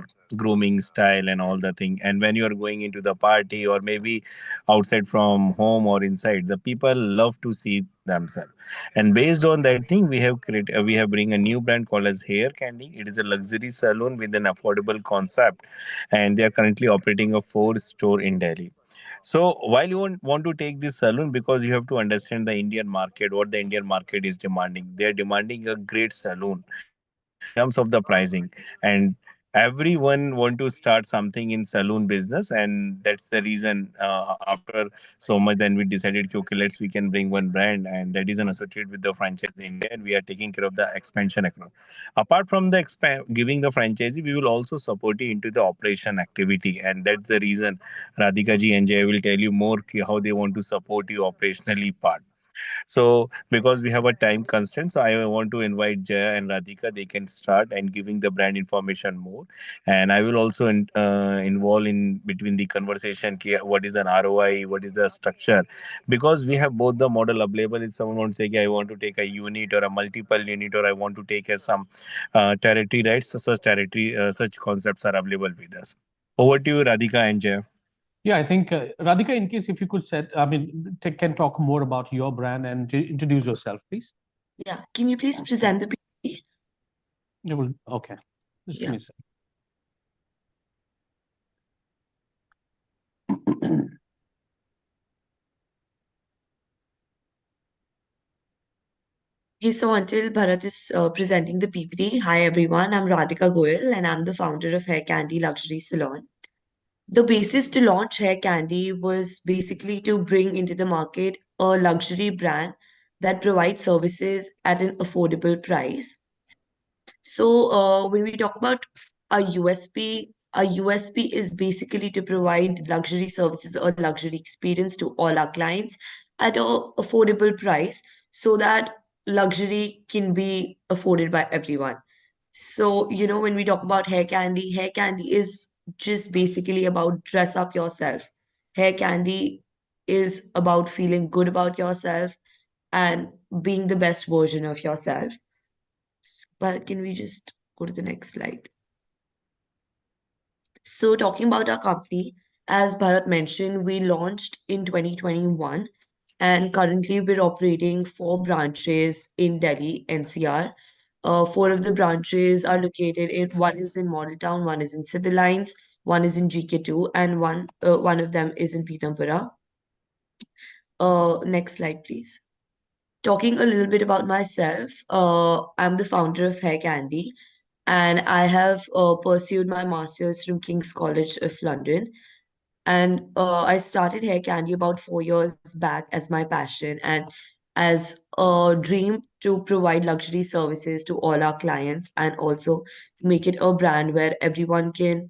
your grooming style and all the thing. And when you are going into the party or maybe outside from home or inside, the people love to see themselves. And based on that thing, we have bring a new brand called as Hair Candy. It is a luxury salon with an affordable concept, and they are currently operating a four store in Delhi. So while you want to take this salon, because you have to understand the Indian market, what the Indian market is demanding. They are demanding a great salon in terms of the pricing, and everyone want to start something in saloon business, and that's the reason after so much then we decided okay, let's we can bring one brand, and that is an associated with the franchise in India, and we are taking care of the expansion across. Apart from the giving the franchisee, we will also support you into the operation activity, and that's the reason Radhika ji and Jay will tell you more how they want to support you operationally part. So, because we have a time constraint, so I want to invite Jaya and Radhika. They can start and giving the brand information more, and I will also involve in between the conversation. What is an ROI? What is the structure? Because we have both the model available. If someone wants to say, "Okay, I want to take a unit or a multiple unit, or I want to take a some territory rights," such concepts are available with us. Over to you, Radhika and Jaya. Yeah, I think Radhika, in case if you could can talk more about your brand and introduce yourself, please. Yeah, can you please present the PPT? You will, okay. Just give me a second. Okay, so until Bharat is presenting the PPT, hi everyone, I'm Radhika Goyal and I'm the founder of Hair Candy Luxury Salon. The basis to launch Hair Candy was basically to bring into the market a luxury brand that provides services at an affordable price. So, when we talk about a USP is basically to provide luxury services or luxury experience to all our clients at a affordable price so that luxury can be afforded by everyone. So, when we talk about hair candy is just basically about dress up yourself. Hair candy is about feeling good about yourself and being the best version of yourself. But can we just go to the next slide? So, talking about our company, as Bharat mentioned, we launched in 2021 and currently we're operating four branches in Delhi, NCR. Four of the branches are located one is in Model Town, one is in Civil Lines, one is in GK2, and one of them is in Pitampura. Next slide, please. Talking a little bit about myself, I'm the founder of Hair Candy, and I have pursued my master's from King's College of London. And I started Hair Candy about 4 years back as my passion and as a dream to provide luxury services to all our clients and also make it a brand where everyone can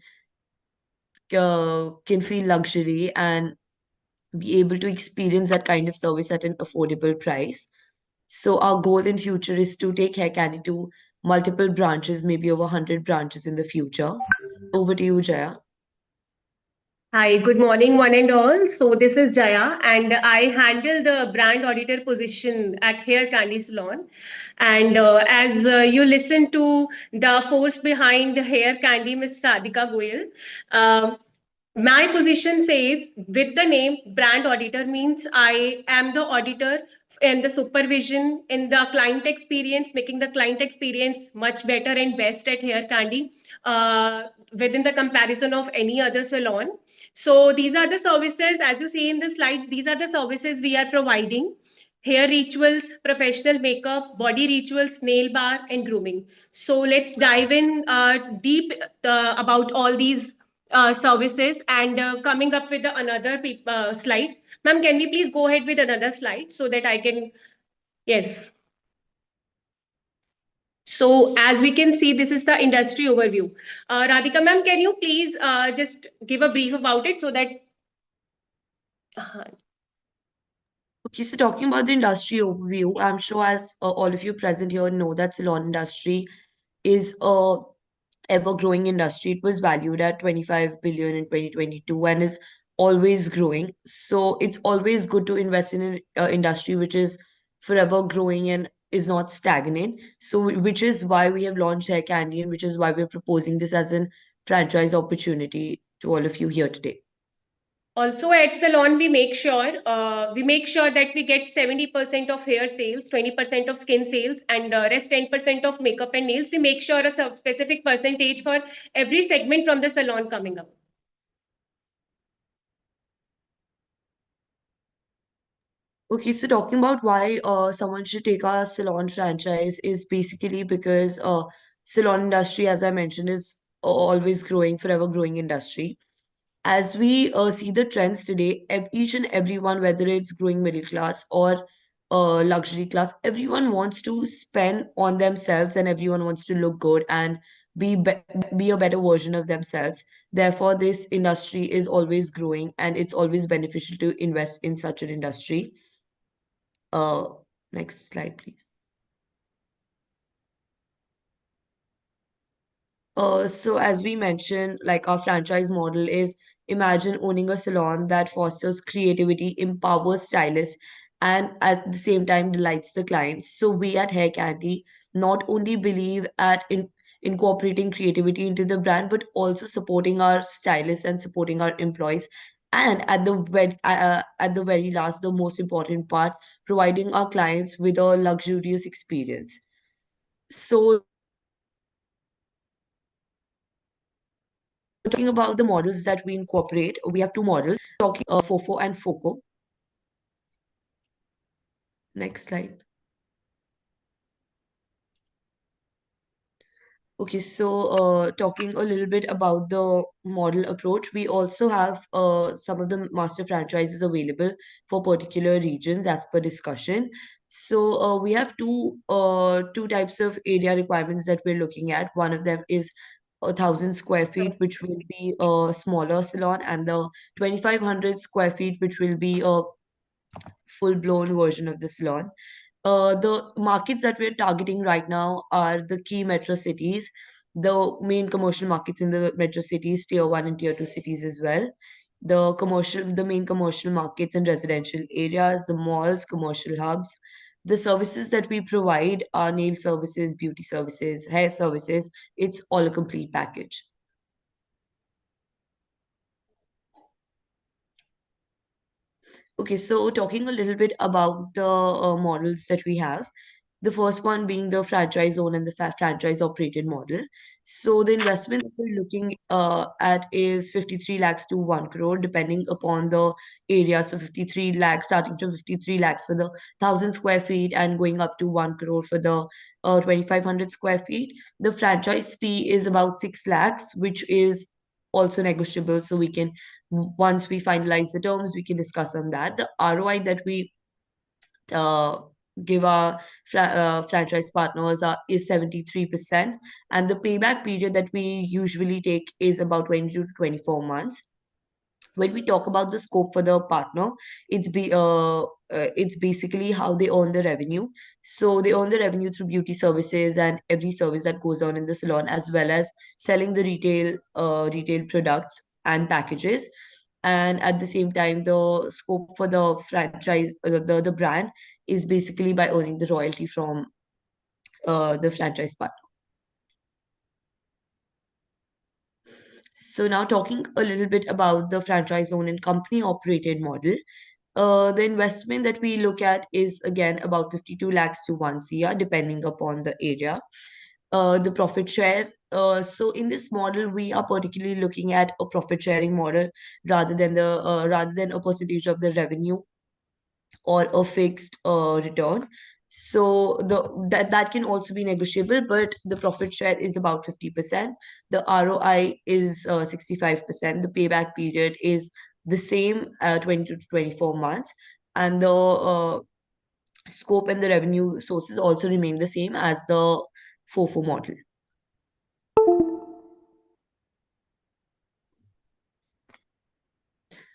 feel luxury and be able to experience that kind of service at an affordable price. So our goal in future is to take Hair Candy to multiple branches, maybe over 100 branches in the future. Over to you, Jaya. Hi, good morning, one and all. So this is Jaya, and I handle the brand auditor position at Hair Candy Salon. And as you listen to the force behind Hair Candy, Ms. Radhika Goyal, my position says with the name brand auditor means I am the auditor and the supervision in the client experience, making the client experience much better and best at Hair Candy within the comparison of any other salon. So these are the services, as you see in the slides, these are the services we are providing. Hair rituals, professional makeup, body rituals, nail bar, and grooming. So let's dive in deep about all these services and coming up with another slide. Ma'am, can we please go ahead with another slide so that I can, yes. So as we can see, this is the industry overview. Radhika ma'am, can you please just give a brief about it so that... Okay, so talking about the industry overview, I'm sure as all of you present here know that salon industry is a ever-growing industry. It was valued at 25 billion in 2022 and is always growing. So it's always good to invest in an industry which is forever growing and is not stagnant. So which is why we have launched Hair Candy and which is why we're proposing this as an franchise opportunity to all of you here today. Also at salon, we make sure that we get 70% of hair sales, 20% of skin sales, and rest 10% of makeup and nails. We make sure a specific percentage for every segment from the salon coming up. Okay, so talking about why someone should take our salon franchise is basically because salon industry, as I mentioned, is always growing, forever growing industry. As we see the trends today, each and everyone, whether it's growing middle class or luxury class, everyone wants to spend on themselves and everyone wants to look good and be a better version of themselves. Therefore, this industry is always growing and it's always beneficial to invest in such an industry. Uh, Next slide, please. So as we mentioned, like our franchise model is imagine owning a salon that fosters creativity, empowers stylists, and at the same time delights the clients. So we at Hair Candy not only believe at incorporating creativity into the brand, but also supporting our stylists and supporting our employees. And at the very last, the most important part, providing our clients with a luxurious experience. So talking about the models that we incorporate, we have two models, talking FOFO and FOCO. Next slide. Okay, so talking a little bit about the model approach, we also have some of the master franchises available for particular regions as per discussion. So we have two types of area requirements that we're looking at. One of them is 1,000 square feet, which will be a smaller salon, and the 2,500 square feet, which will be a full-blown version of the salon. The markets that we're targeting right now are the key metro cities, the main commercial markets in the metro cities, tier one and tier two cities as well. The main commercial markets and residential areas, the malls, commercial hubs. The services that we provide are nail services, beauty services, hair services. It's all a complete package. Okay, so talking a little bit about the models that we have. The first one being the franchise owned and the franchise operated model. So the investment that we're looking at is 53 lakhs to 1 crore, depending upon the area. So 53 lakhs, starting from 53 lakhs for the 1,000 square feet and going up to 1 crore for the 2,500 square feet. The franchise fee is about 6 lakhs, which is also negotiable. So we can, once we finalize the terms, we can discuss on that. The ROI that we uh, give our franchise partners is 73%, and the payback period that we usually take is about 22 to 24 months. When we talk about the scope for the partner, it's basically how they earn the revenue. So they earn the revenue through beauty services and every service that goes on in the salon, as well as selling the retail products and packages. And at the same time, the scope for the franchise, the brand, is basically by earning the royalty from the franchise partner. So now talking a little bit about the franchise owned and company operated model. The investment that we look at is again about 52 lakhs to 1 CR, depending upon the area. The profit share. So in this model, we are particularly looking at a profit sharing model rather than a percentage of the revenue or a fixed return. So that can also be negotiable, but the profit share is about 50%. The ROI is 65%. The payback period is the same, 20 to 24 months, and the scope and the revenue sources also remain the same as the FOFO model.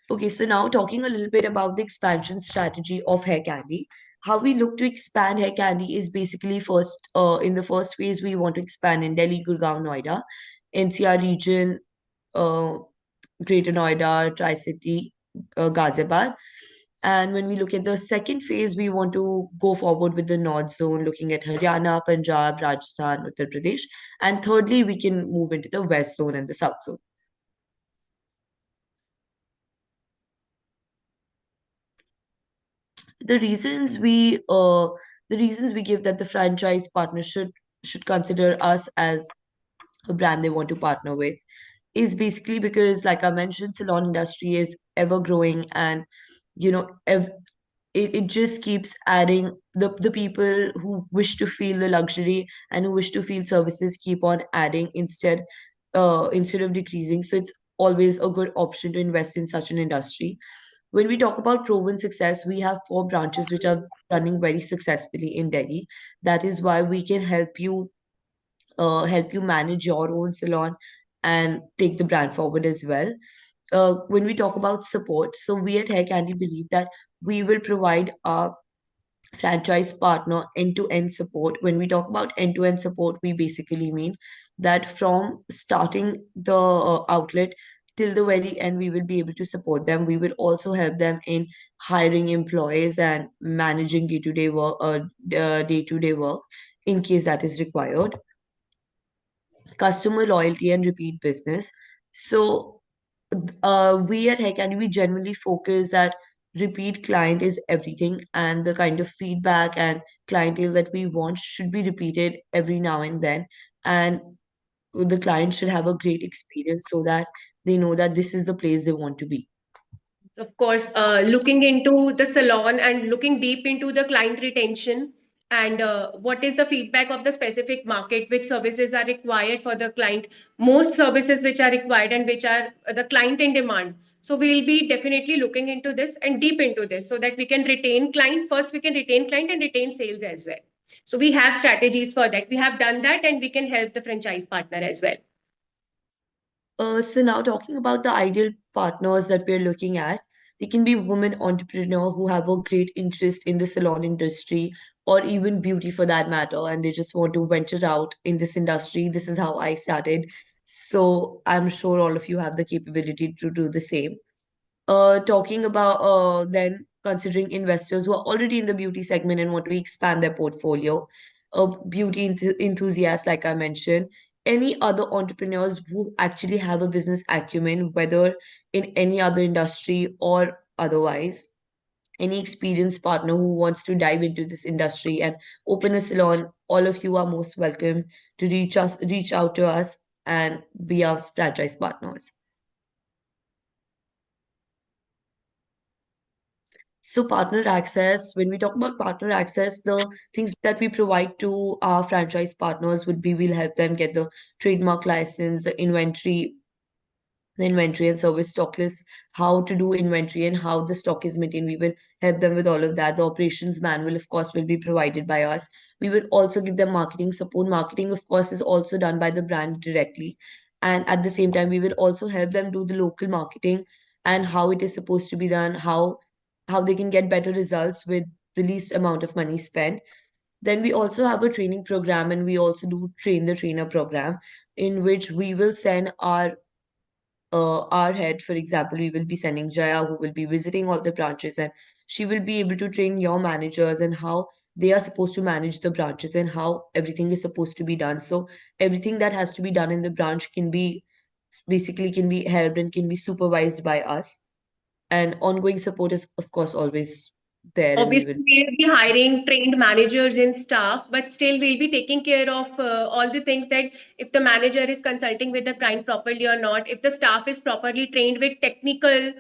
Okay, so now talking a little bit about the expansion strategy of Hair Candy. How we look to expand Hair Candy is basically in the first phase, we want to expand in Delhi, Gurgaon, Noida, NCR region, uh, Greater Noida, Tri-City, Ghaziabad. And when we look at the second phase, we want to go forward with the North Zone, looking at Haryana, Punjab, Rajasthan, Uttar Pradesh. And thirdly, we can move into the West Zone and the South Zone. The reasons we uh, the reasons we give that the franchise partner should consider us as a brand they want to partner with is basically because, like I mentioned, salon industry is ever growing, and you know it just keeps adding. The people who wish to feel the luxury and who wish to feel services keep on adding instead of decreasing. So it's always a good option to invest in such an industry. When we talk about proven success, we have 4 branches which are running very successfully in Delhi. That is why we can help you manage your own salon and take the brand forward as well. When we talk about support, so we at Hair Candy believe that we will provide our franchise partner end-to-end support. When we talk about end-to-end support, we basically mean that from starting the outlet till the very end, we will be able to support them. We will also help them in hiring employees and managing day-to-day work in case that is required. Customer loyalty and repeat business. So we at Hack and we generally focus that repeat client is everything, and the kind of feedback and clientele that we want should be repeated every now and then. And the client should have a great experience so that they know that this is the place they want to be. Of course, looking into the salon and looking deep into the client retention and what is the feedback of the specific market, which services are required for the client, most services which are required and which are the client in demand. So we'll be definitely looking into this and deep into this so that we can retain client. First, we can retain client and retain sales as well. So we have strategies for that. We have done that and we can help the franchise partner as well. So now talking about the ideal partners that we're looking at, they can be women entrepreneur who have a great interest in the salon industry or even beauty for that matter, and they just want to venture out in this industry. This is how I started. So I'm sure all of you have the capability to do the same. Talking about then considering investors who are already in the beauty segment and want to expand their portfolio, beauty enthusiasts, like I mentioned, any other entrepreneurs who actually have a business acumen, whether in any other industry or otherwise, any experienced partner who wants to dive into this industry and open a salon, all of you are most welcome to reach out to us and be our franchise partners. So partner access, when we talk about partner access, the things that we provide to our franchise partners would be we'll help them get the trademark license, the inventory and service stock list, how to do inventory and how the stock is maintained. We will help them with all of that. The operations manual, of course, will be provided by us. We will also give them marketing support. Marketing, of course, is also done by the brand directly. And at the same time, we will also help them do the local marketing and how it is supposed to be done, how they can get better results with the least amount of money spent. Then we also have a training program, and we also do train the trainer program in which we will send our head, for example, we will be sending Jaya, who will be visiting all the branches, and she will be able to train your managers and how they are supposed to manage the branches and how everything is supposed to be done. So everything that has to be done in the branch can be helped and can be supervised by us. And ongoing support is, of course, always there, and we Obviously, will. we'll be hiring trained managers and staff, but still we'll be taking care of all the things that if the manager is consulting with the client properly or not, if the staff is properly trained with technical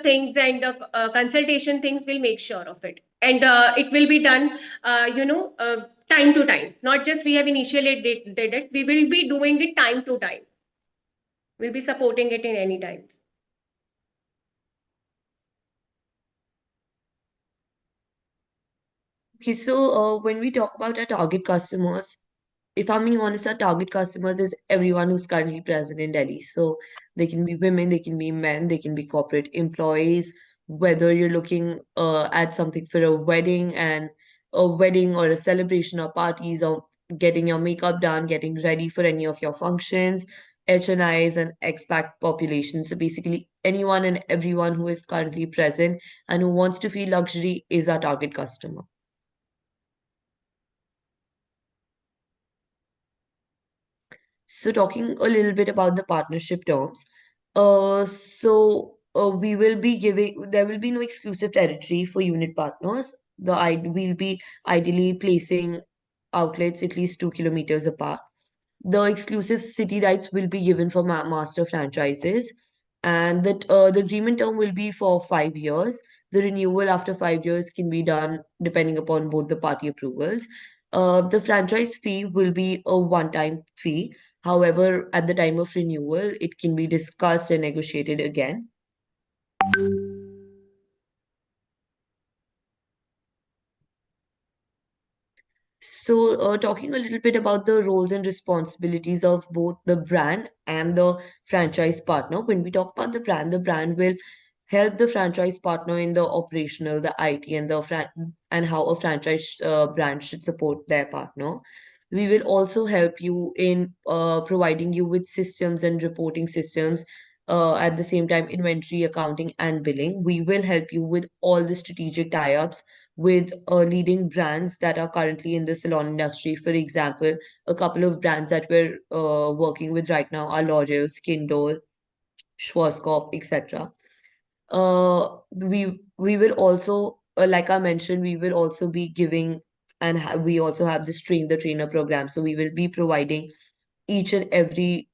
things and consultation things, we'll make sure of it. And it will be done, time to time. Not just we have initially did it, we will be doing it time to time. We'll be supporting it in any times. Okay, so when we talk about our target customers, if I'm being honest, our target customers is everyone who's currently present in Delhi. So they can be women, they can be men, they can be corporate employees, whether you're looking at something for a wedding or a celebration or parties or getting your makeup done, getting ready for any of your functions, HNIs and expat population. So basically, anyone and everyone who is currently present and who wants to feel luxury is our target customer. So talking a little bit about the partnership terms. We will be giving, there will be no exclusive territory for unit partners. We'll be ideally placing outlets at least 2 kilometers apart. The exclusive city rights will be given for master franchises, and that the agreement term will be for 5 years. The renewal after 5 years can be done depending upon both the party approvals. The franchise fee will be a one-time fee. However, at the time of renewal, it can be discussed and negotiated again. So, talking a little bit about the roles and responsibilities of both the brand and the franchise partner. When we talk about the brand will help the franchise partner in the operational, the IT, and and how a franchise brand should support their partner. We will also help you in providing you with systems and reporting systems. At the same time, inventory, accounting, and billing. We will help you with all the strategic tie-ups with leading brands that are currently in the salon industry. For example, a couple of brands that we're working with right now are L'Oreal, Skindor, Schwarzkopf, etc. We will also, like I mentioned, we will also be giving, and we also have this train the trainer program. So we will be providing each and every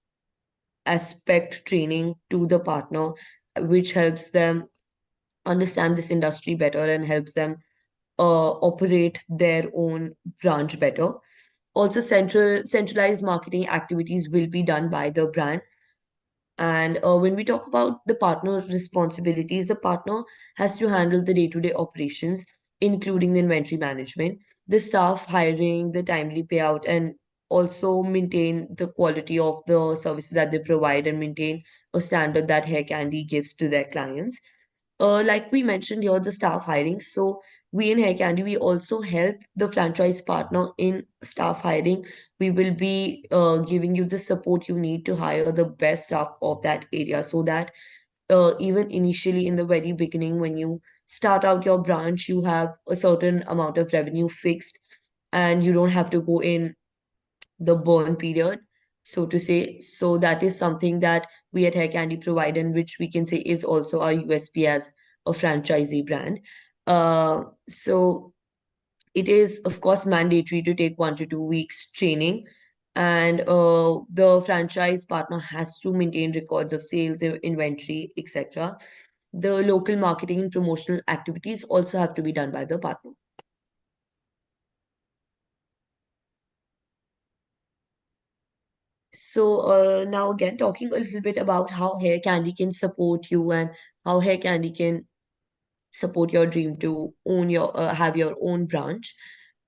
aspect training to the partner, which helps them understand this industry better and helps them operate their own branch better. Also, centralized marketing activities will be done by the brand. And when we talk about the partner responsibilities, the partner has to handle the day-to-day operations, including the inventory management, the staff hiring, the timely payout, and also maintain the quality of the services that they provide and maintain a standard that Hair Candy gives to their clients. Like we mentioned here, the staff hiring. So we in Hair Candy, we also help the franchise partner in staff hiring. We will be giving you the support you need to hire the best staff of that area so that even initially in the very beginning, when you start out your branch, you have a certain amount of revenue fixed and you don't have to go in the burn period, so to say. So that is something that we at Hair Candy provide, and which we can say is also our USP as a franchisee brand. So it is, of course, mandatory to take 1 to 2 weeks training, and the franchise partner has to maintain records of sales, inventory, etc. The local marketing and promotional activities also have to be done by the partner. So now again, talking a little bit about how Hair Candy can support you and how Hair Candy can support your dream to own your have your own branch.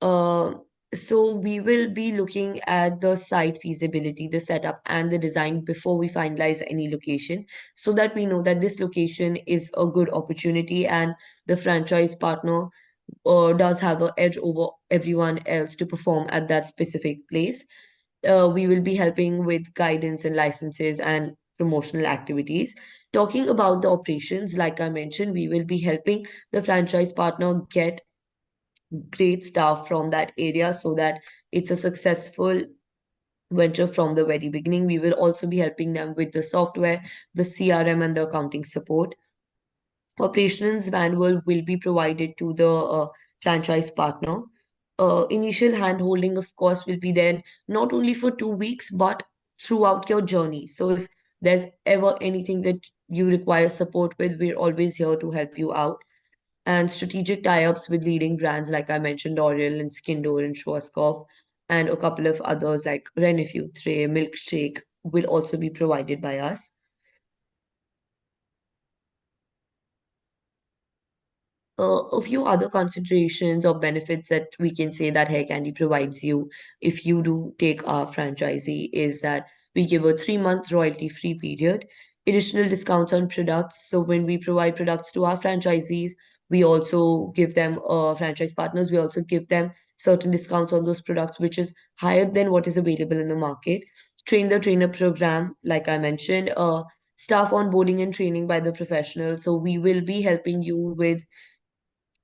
Uh, so we will be looking at the site feasibility, the setup, and the design before we finalize any location, so that we know that this location is a good opportunity and the franchise partner does have an edge over everyone else to perform at that specific place. We will be helping with guidance and licenses and promotional activities. Talking about the operations, like I mentioned, we will be helping the franchise partner get great staff from that area so that it's a successful venture from the very beginning. We will also be helping them with the software, the CRM, and the accounting support. Operations manual will be provided to the franchise partner. Initial handholding, of course, will be there not only for 2 weeks, but throughout your journey. So if there's ever anything that you require support with, we're always here to help you out. And strategic tie-ups with leading brands, like I mentioned, L'Oreal and Skindor and Schwarzkopf, and a couple of others like Renifutri, Milkshake, will also be provided by us. A few other considerations or benefits that we can say that Hair Candy provides you if you do take our franchisee is that we give a 3 month royalty free period, additional discounts on products. So when we provide products to our franchisees, we also give them franchise partners, we also give them certain discounts on those products, which is higher than what is available in the market. train the trainer program, like I mentioned, staff onboarding and training by the professionals. So we will be helping you with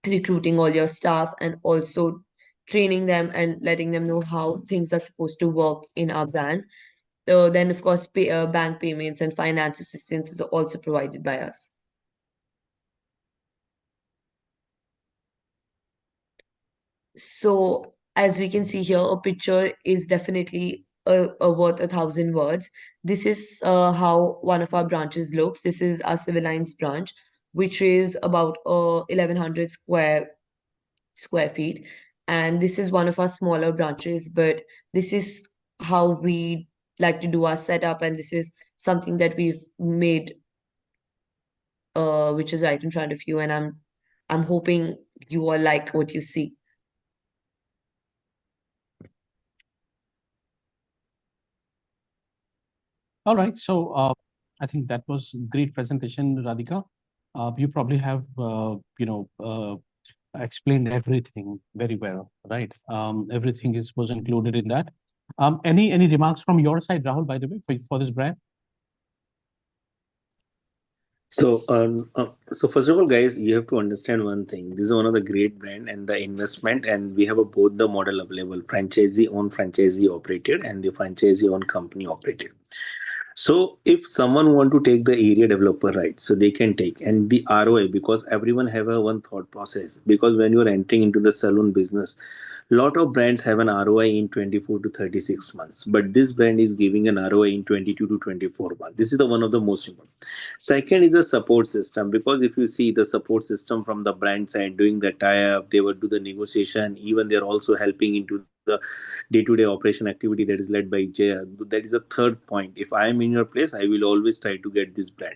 recruiting all your staff and also training them and letting them know how things are supposed to work in our brand. Then, of course, bank payments and finance assistance is also provided by us. So, as we can see here, a picture is definitely a worth 1,000 words. This is how one of our branches looks. This is our civil lines branch, which is about 1,100 square feet. And this is one of our smaller branches, but this is how we like to do our setup, and this is something that we've made, which is right in front of you. And I'm hoping you all like what you see. All right. So I think that was a great presentation, Radhika. You probably have, explained everything very well, right? Everything is was included in that. Any remarks from your side, Rahul, by the way, for this brand? So first of all, guys, you have to understand one thing. This is one of the great brand and the investment, and we have a, both the model available: franchisee owned, franchisee operated, and the franchisee owned company operated. So if someone want to take the area developer right, so they can take, and the ROI, because everyone have a one thought process. Because when you are entering into the salon business, lot of brands have an ROI in 24 to 36 months, but this brand is giving an ROI in 22 to 24 months. This is the one of the most important. Second is a support system, because if you see the support system from the brand side doing the tie-up, they would do the negotiation. Even they're also helping into the day-to-day operation activity that is led by Jaya. That is a third point. If I am in your place, I will always try to get this brand.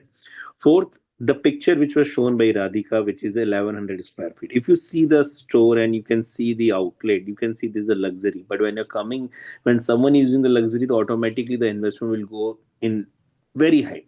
Fourth, the picture which was shown by Radhika, which is 1,100 square feet. If you see the store and you can see the outlet, you can see this is a luxury. But when you're coming, when someone is using the luxury, automatically the investment will go in very high.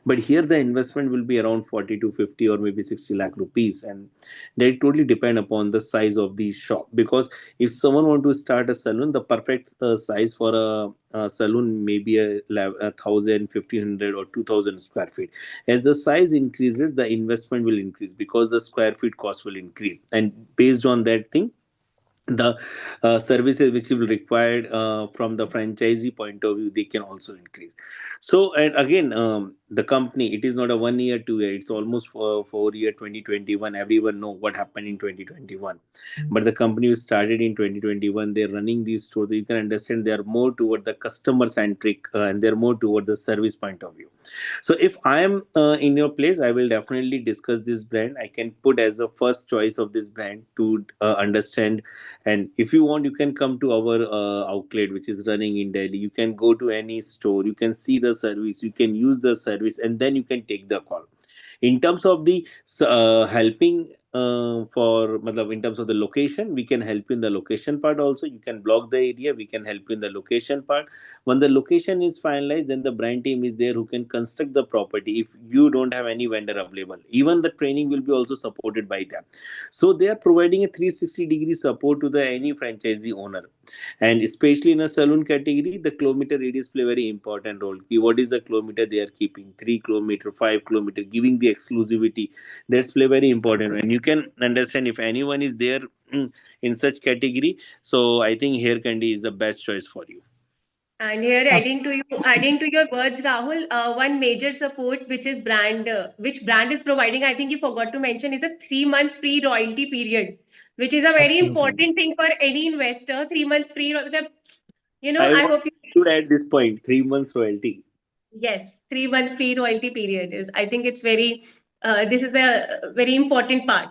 But here the investment will be around 40 to 50 or maybe 60 lakh rupees, and they totally depend upon the size of the shop. Because if someone want to start a salon, the perfect size for a salon may be a 1,000, 1,500 or 2,000 square feet. As the size increases, the investment will increase because the square feet cost will increase, and based on that thing, the services which will required from the franchisee point of view, they can also increase. So, and again, the company, it is not a 1 year 2 year, it's almost 4 year 2021. Everyone know what happened in 2021, but the company was started in 2021. They're running these stores. You can understand they are more toward the customer centric, and they're more toward the service point of view. So if I am in your place, I will definitely discuss this brand. I can put as the first choice of this brand to understand. And if you want, you can come to our outlet which is running in Delhi. You can go to any store, you can see the service, you can use the service, and then you can take the call. In terms of the helping for matlab, in terms of the location, we can help you in the location part also. You can block the area, we can help you in the location part. When the location is finalized, then the brand team is there who can construct the property. If you don't have any vendor available, even the training will be also supported by them. So they are providing a 360-degree support to the any franchisee owner. And especially in a saloon category, the kilometer radius play a very important role. What is the kilometer they are keeping? 3 kilometer, 5 kilometer, giving the exclusivity. That's play very important. And you can understand if anyone is there in such category. So I think Hair Candy is the best choice for you. And here, Uh, adding to your words, Rahul, one major support which brand is providing, I think you forgot to mention, is a 3 months free royalty period, which is a very Absolutely. important thing for any investor. 3 months free, I I want hope you, to add this point: 3 months royalty. yes, 3 months free royalty period is, I think it's very, this is a very important part.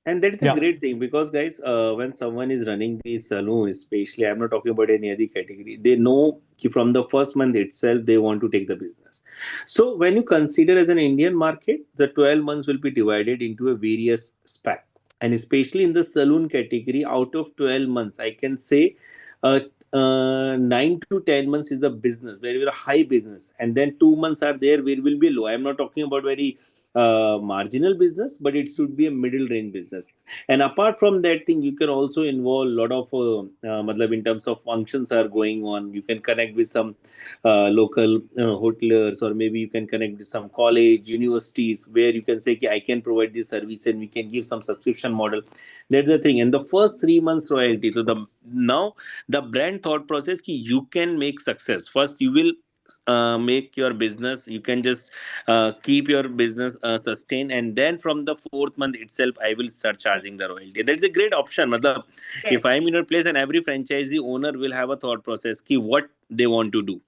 And that's a Yeah. great thing because, guys, when someone is running the saloon, especially, I'm not talking about any other category, they know ki from the first month itself they want to take the business. So, when you consider as an Indian market, the 12 months will be divided into a various spec. And especially in the saloon category, out of 12 months, I can say uh, 9 to 10 months is the business, very, very high business. And then 2 months are there where will be low. I'm not talking about very marginal business, but it should be a middle range business. And apart from that thing, you can also involve a lot of matlab in terms of functions are going on. You can connect with some local hoteliers, or maybe you can connect with some college universities where you can say, "Ki, I can provide this service and we can give some subscription model." That's the thing. And the first 3 months royalty, so the now the brand thought process ki you can make success. First you will make your business, you can just keep your business sustain, and then from the fourth month itself I will start charging the royalty. That's a great option. Matlab, Yes. if I'm in your place, and every franchisee owner will have a thought process ki what they want to do.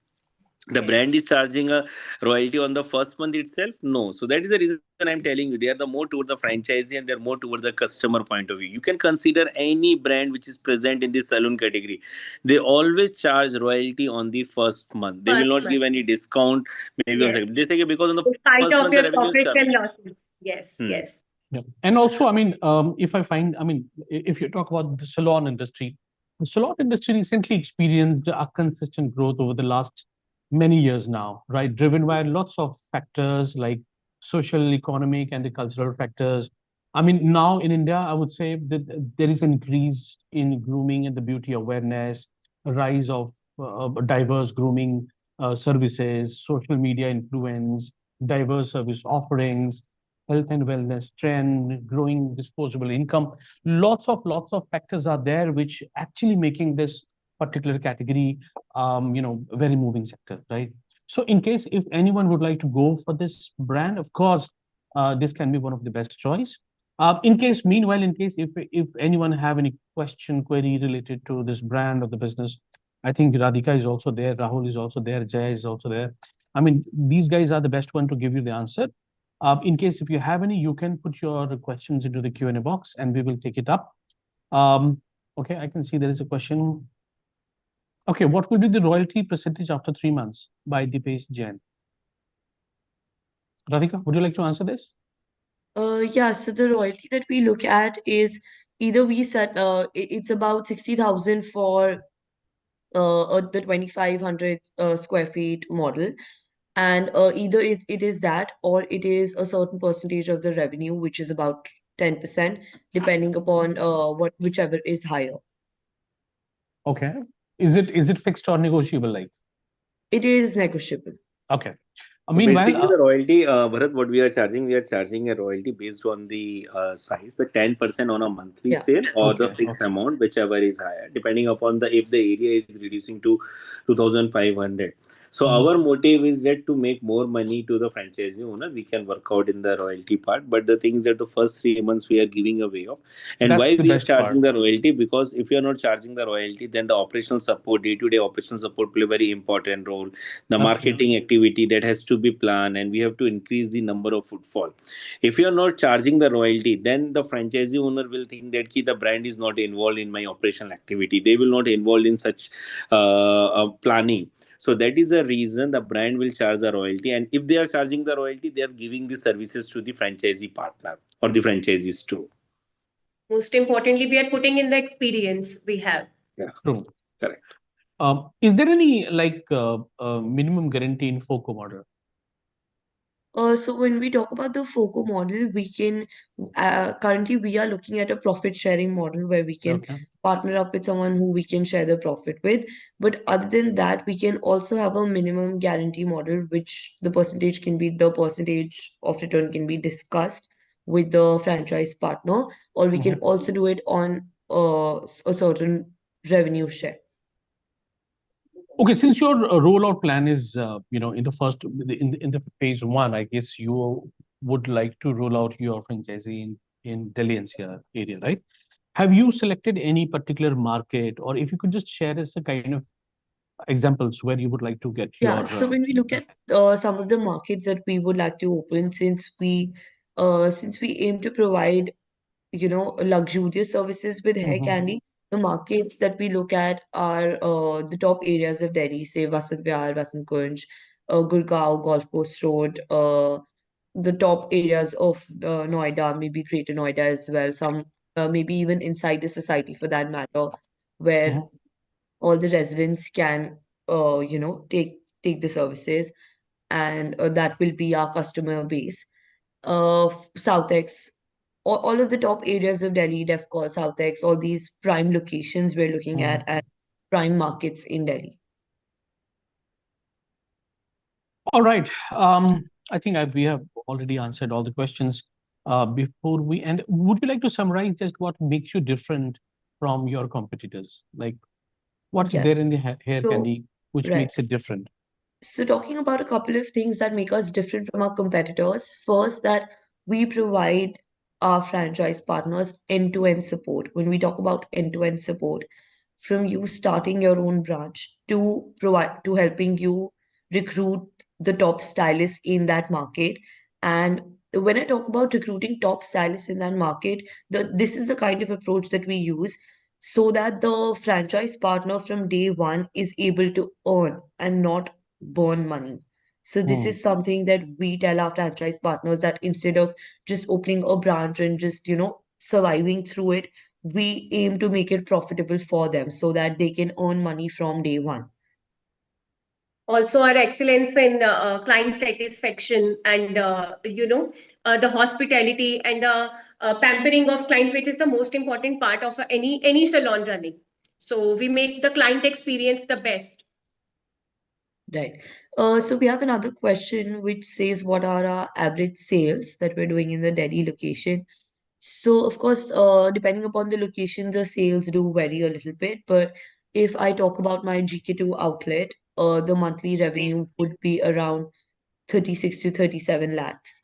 The Yes. brand is charging a royalty on the first month itself? No. So that is the reason I'm telling you, they are the more towards the franchisee and they're more towards the customer point of view. You can consider any brand which is present in the salon category, they always charge royalty on the first month. They will First not month. give any discount, maybe on Yes. second. They say because on the In first month spite the of revenue your is coming. profits and losses. Yes. Hmm. Yes. Yeah. And also, I mean, if I find, I mean, if you talk about the salon industry, the salon industry recently experienced a consistent growth over the last many years now, right? Driven by lots of factors like social, economic, and the cultural factors. I mean, now in India, I would say that there is an increase in grooming and the beauty awareness, a rise of diverse grooming services, social media influence, diverse service offerings, health and wellness trend, growing disposable income. Lots of factors are there which actually making this particular category, a very moving sector, right? So, in case if anyone would like to go for this brand, of course, this can be one of the best choice. Meanwhile, in case if anyone have any question, query related to this brand or the business, I think Radhika is also there, Rahul is also there, Jay is also there. I mean, these guys are the best one to give you the answer. In case if you have any, you can put your questions into the Q&A box and we will take it up. Um, okay, I can see there is a question. Okay, what will be the royalty percentage after 3 months by Dipesh Jain? Radhika, would you like to answer this? Yeah, so the royalty that we look at is either we set it's about 60,000 for the 2,500 square feet model, and either it is that or it is a certain percentage of the revenue, which is about 10%, depending upon whichever is higher. Okay. Is it fixed or negotiable like? It is negotiable. Okay. So Meanwhile, basically, the royalty, Bharat, what we are charging a royalty based on the size, the 10% on a monthly Yeah. sale, or the okay, fixed okay. amount, whichever is higher, depending upon the if the area is reducing to 2,500. So Mhm. our motive is that to make more money to the franchisee owner, we can work out in the royalty part. But the thing is that the first 3 months we are giving away of, and That's why the we are best part. charging the royalty, because if you are not charging the royalty, then the operational support, day-to-day operational support play a very important role. The marketing Absolutely. activity that has to be planned, and we have to increase the number of footfall. If you are not charging the royalty, then the franchisee owner will think that the brand is not involved in my operational activity, they will not involved in such planning. So that is the reason the brand will charge the royalty, and if they are charging the royalty, they are giving the services to the franchisee partner or the franchisees too. Most importantly, we are putting in the experience we have. Yeah, True. correct. Is there any like minimum guarantee in FOCO model? So when we talk about the FOCO model, we can currently we are looking at a profit sharing model where we can Okay. partner up with someone who we can share the profit with. But other than that, we can also have a minimum guarantee model, which the percentage of return can be discussed with the franchise partner, or we can Mhm. also do it on a certain revenue share. Okay, since your rollout plan is, in the first, in the phase one, I guess you would like to roll out your franchisee in Delhi NCR area, right? Have you selected any particular market, or if you could just share us a kind of examples where you would like to get Yeah, your, so when we look at some of the markets that we would like to open, since we aim to provide, luxurious services with hair Mhm, candy, the markets that we look at are the top areas of Delhi, say Vasant Vihar, Vasant Kunj, Gurgaon, Golf Post Road, the top areas of Noida, maybe Greater Noida as well, some maybe even inside the society for that matter, where mhm. all the residents can take the services, and that will be our customer base. Southex, all of the top areas of Delhi, Defcon, Southex, all these prime locations we're looking at Mhm. as prime markets in Delhi. All right. I think we have already answered all the questions. Before we end, would you like to summarize just what makes you different from your competitors? Like, what is Yes. there in the hair So, candy which right. makes it different? So, talking about a couple of things that make us different from our competitors. First, that we provide our franchise partners end-to-end support. When we talk about end-to-end support, from you starting your own branch to helping you recruit the top stylists in that market. And when I talk about recruiting top stylists in that market, this is the kind of approach that we use so that the franchise partner from day one is able to earn and not burn money. So this Hmm. is something that we tell our franchise partners, that instead of just opening a branch and just, surviving through it, we aim to make it profitable for them so that they can earn money from day one. Also our excellence in client satisfaction and the hospitality and the pampering of clients, which is the most important part of any salon running. So we make the client experience the best. Right. So we have another question which says, what are our average sales that we're doing in the Delhi location? So, of course, depending upon the location, the sales do vary a little bit. But if I talk about my GK2 outlet, the monthly revenue would be around 36 to 37 lakhs.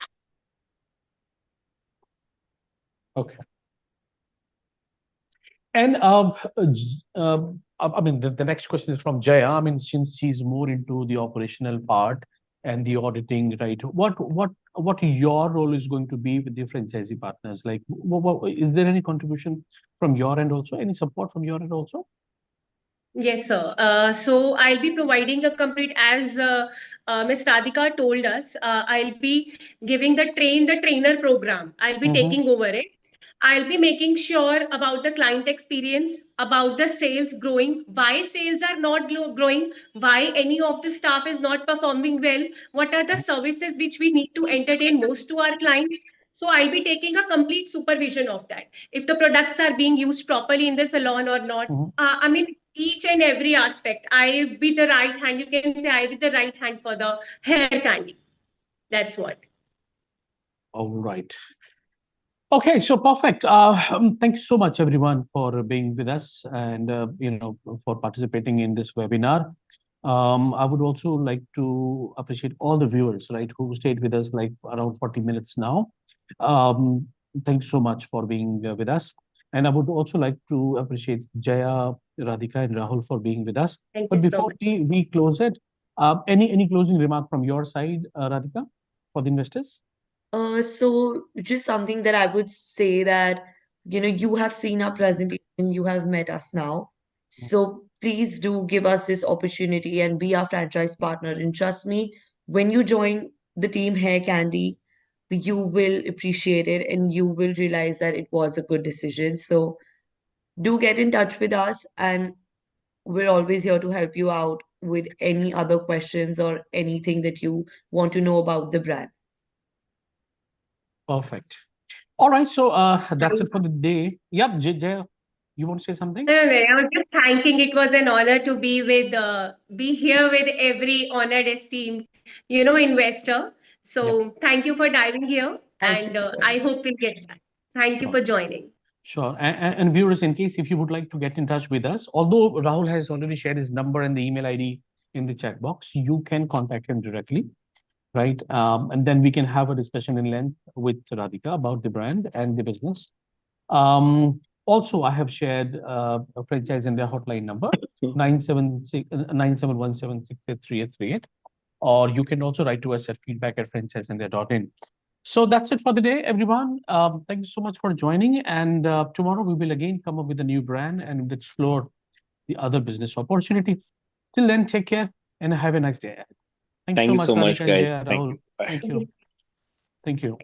Okay. And I mean, the next question is from Jaya. I mean, since she's more into the operational part and the auditing, right? What your role is going to be with the franchisee partners? Like, is there any contribution from your end also? Any support from your end also? Yes, sir. So I'll be providing a complete, as Ms. Radhika told us, I'll be giving the trainer program. I'll be Mm-hmm. taking over it. I'll be making sure about the client experience, about the sales growing, why sales are not growing, why any of the staff is not performing well, what are the services which we need to entertain most to our clients. So I'll be taking a complete supervision of that. If the products are being used properly in the salon or not. Mm-hmm. I mean, each and every aspect. I be the right hand. You can say I be the right hand for the hair candy. That's what. All right. Okay, so perfect. Thank you so much, everyone, for being with us and for participating in this webinar. I would also like to appreciate all the viewers, right, who stayed with us like around 40 minutes now. Um, thank you so much for being with us. And I would also like to appreciate Jaya, Radhika, and Rahul for being with us. Thank But you so before much. we close it, any closing remark from your side, Radhika, for the investors? So just something that I would say that, you have seen our presentation, you have met us now. So please do give us this opportunity and be our franchise partner. And trust me, when you join the team Hair Candy, you will appreciate it and you will realize that it was a good decision. So do get in touch with us, and we're always here to help you out with any other questions or anything that you want to know about the brand. Perfect. All right, so that's it Thank for the day. Yep, Jay, you want to say something? No, no, no, I was just thanking. It was an honor to be here with every honored, esteemed, investor. Yep, So thank you for diving here, Thank you and for I joining. hope we'll get back. Thank you sure, for joining. sure. And viewers, in case if you would like to get in touch with us, although Rahul has already shared his number and the email ID in the chat box, you can contact him directly, right? And then we can have a discussion in length with Radhika about the brand and the business. Also, I have shared a franchise India hotline number 9717683838. Or you can also write to us at feedback@franchiseindia.in. So that's it for the day, everyone. Thank you so much for joining. And tomorrow we will again come up with a new brand and we'll explore the other business opportunity. Till then, take care and have a nice day. Thank you Thank so you much, so much, Radhika and guys. Jaya, Thank Rahul. you. Bye. Thank you. Thank you.